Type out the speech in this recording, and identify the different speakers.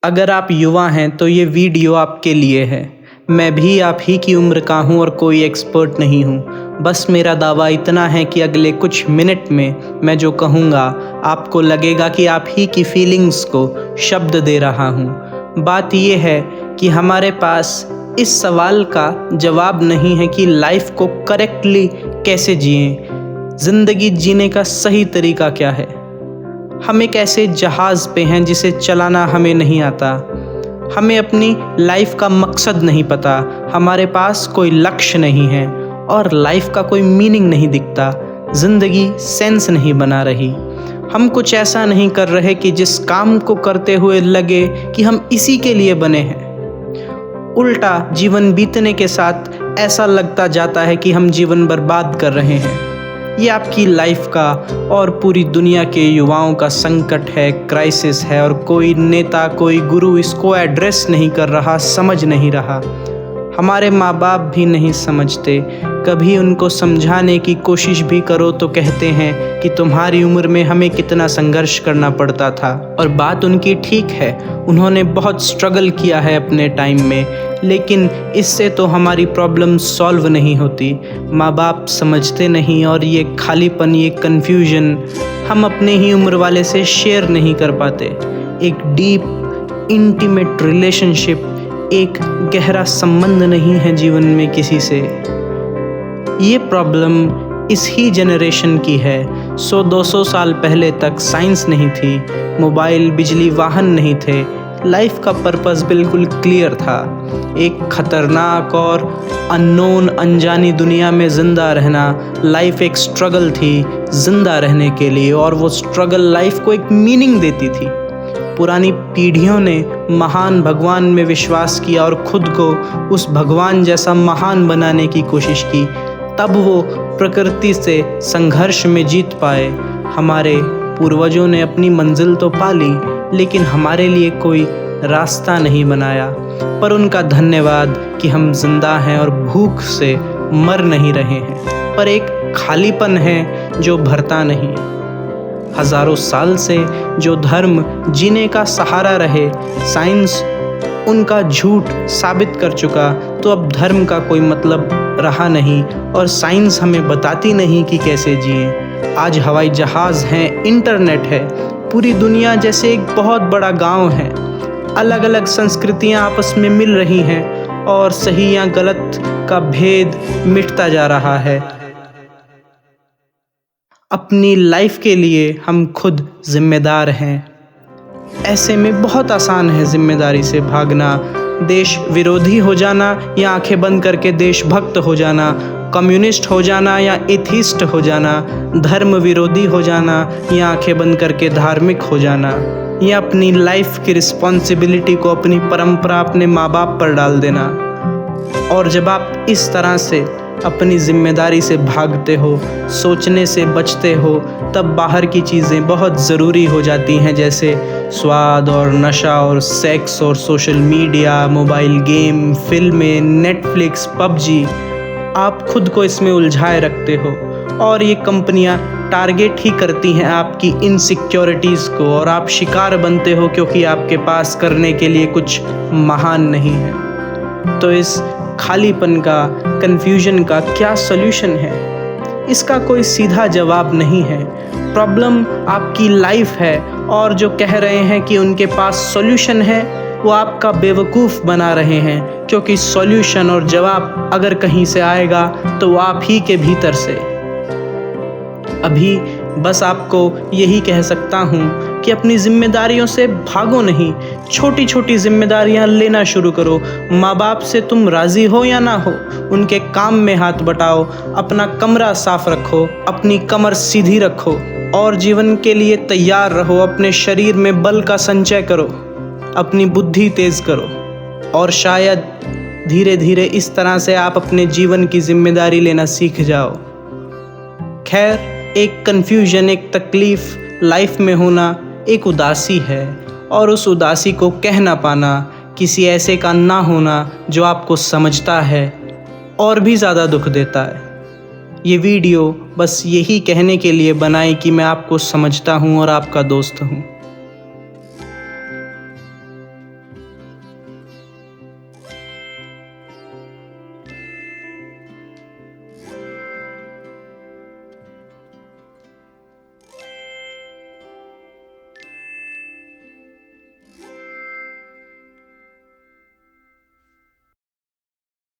Speaker 1: अगर आप युवा हैं तो ये वीडियो आपके लिए है। मैं भी आप ही की उम्र का हूँ और कोई एक्सपर्ट नहीं हूँ। बस मेरा दावा इतना है कि अगले कुछ मिनट में मैं जो कहूँगा आपको लगेगा कि आप ही की फीलिंग्स को शब्द दे रहा हूँ। बात ये है कि हमारे पास इस सवाल का जवाब नहीं है कि लाइफ को करेक्टली कैसे जिएं। ज़िंदगी जीने का सही तरीका क्या है। हम एक ऐसे जहाज़ पे हैं जिसे चलाना हमें नहीं आता। हमें अपनी लाइफ का मकसद नहीं पता। हमारे पास कोई लक्ष्य नहीं है और लाइफ का कोई मीनिंग नहीं दिखता। ज़िंदगी सेंस नहीं बना रही। हम कुछ ऐसा नहीं कर रहे कि जिस काम को करते हुए लगे कि हम इसी के लिए बने हैं। उल्टा जीवन बीतने के साथ ऐसा लगता जाता है कि हम जीवन बर्बाद कर रहे हैं। ये आपकी लाइफ का और पूरी दुनिया के युवाओं का संकट है, क्राइसिस है और कोई नेता, कोई गुरु इसको एड्रेस नहीं कर रहा, समझ नहीं रहा। हमारे माँ बाप भी नहीं समझते। कभी उनको समझाने की कोशिश भी करो तो कहते हैं कि तुम्हारी उम्र में हमें कितना संघर्ष करना पड़ता था। और बात उनकी ठीक है, उन्होंने बहुत स्ट्रगल किया है अपने टाइम में, लेकिन इससे तो हमारी प्रॉब्लम सॉल्व नहीं होती। माँ बाप समझते नहीं और ये खालीपन, ये कन्फ्यूजन हम अपने ही उम्र वाले से शेयर नहीं कर पाते। एक डीप इंटीमेट रिलेशनशिप, एक गहरा संबंध नहीं है जीवन में किसी से। ये प्रॉब्लम इस ही जनरेशन की है। 100-200 साल पहले तक साइंस नहीं थी, मोबाइल, बिजली, वाहन नहीं थे। लाइफ का पर्पस बिल्कुल क्लियर था। एक खतरनाक और अननोन, अनजानी दुनिया में ज़िंदा रहना। लाइफ एक स्ट्रगल थी ज़िंदा रहने के लिए, और वो स्ट्रगल लाइफ को एक मीनिंग देती थी। पुरानी पीढ़ियों ने महान भगवान में विश्वास किया और खुद को उस भगवान जैसा महान बनाने की कोशिश की, तब वो प्रकृति से संघर्ष में जीत पाए। हमारे पूर्वजों ने अपनी मंजिल तो पा ली, लेकिन हमारे लिए कोई रास्ता नहीं बनाया। पर उनका धन्यवाद कि हम जिंदा हैं और भूख से मर नहीं रहे हैं। पर एक खालीपन है जो भरता नहीं। हजारों साल से जो धर्म जीने का सहारा रहे, साइंस उनका झूठ साबित कर चुका, तो अब धर्म का कोई मतलब रहा नहीं और साइंस हमें बताती नहीं कि कैसे जिएं। आज हवाई जहाज़ हैं, इंटरनेट है, पूरी दुनिया जैसे एक बहुत बड़ा गांव है। अलग अलग संस्कृतियां आपस में मिल रही हैं और सही या गलत का भेद मिटता जा रहा है। अपनी लाइफ के लिए हम खुद जिम्मेदार हैं। ऐसे में बहुत आसान है जिम्मेदारी से भागना, देश विरोधी हो जाना या आंखें बंद करके देशभक्त हो जाना, कम्युनिस्ट हो जाना या एथिस्ट हो जाना, धर्म विरोधी हो जाना या आंखें बंद करके धार्मिक हो जाना, या अपनी लाइफ की रिस्पॉन्सिबिलिटी को, अपनी परंपरा अपने माँ बाप पर डाल देना। और जब आप इस तरह से अपनी जिम्मेदारी से भागते हो, सोचने से बचते हो, तब बाहर की चीज़ें बहुत ज़रूरी हो जाती हैं, जैसे स्वाद और नशा और सेक्स और सोशल मीडिया, मोबाइल गेम, फिल्में, नेटफ्लिक्स, पबजी। आप खुद को इसमें उलझाए रखते हो और ये कंपनियां टारगेट ही करती हैं आपकी इनसिक्योरिटीज़ को, और आप शिकार बनते हो क्योंकि आपके पास करने के लिए कुछ महान नहीं है। तो इस खालीपन का, कन्फ्यूजन का क्या सॉल्यूशन है? इसका कोई सीधा जवाब नहीं है। प्रॉब्लम आपकी लाइफ है, और जो कह रहे हैं कि उनके पास सॉल्यूशन है, वो आपका बेवकूफ़ बना रहे हैं, क्योंकि सॉल्यूशन और जवाब अगर कहीं से आएगा तो वो आप ही के भीतर से। अभी बस आपको यही कह सकता हूँ कि अपनी जिम्मेदारियों से भागो नहीं, छोटी छोटी जिम्मेदारियाँ लेना शुरू करो। माँ बाप से तुम राज़ी हो या ना हो, उनके काम में हाथ बटाओ, अपना कमरा साफ रखो, अपनी कमर सीधी रखो और जीवन के लिए तैयार रहो। अपने शरीर में बल का संचय करो, अपनी बुद्धि तेज़ करो, और शायद धीरे धीरे इस तरह से आप अपने जीवन की जिम्मेदारी लेना सीख जाओ। खैर, एक कन्फ्यूजन, एक तकलीफ़ लाइफ में होना एक उदासी है, और उस उदासी को कह ना पाना, किसी ऐसे का ना होना जो आपको समझता है, और भी ज़्यादा दुख देता है। ये वीडियो बस यही कहने के लिए बनाई कि मैं आपको समझता हूँ और आपका दोस्त हूँ।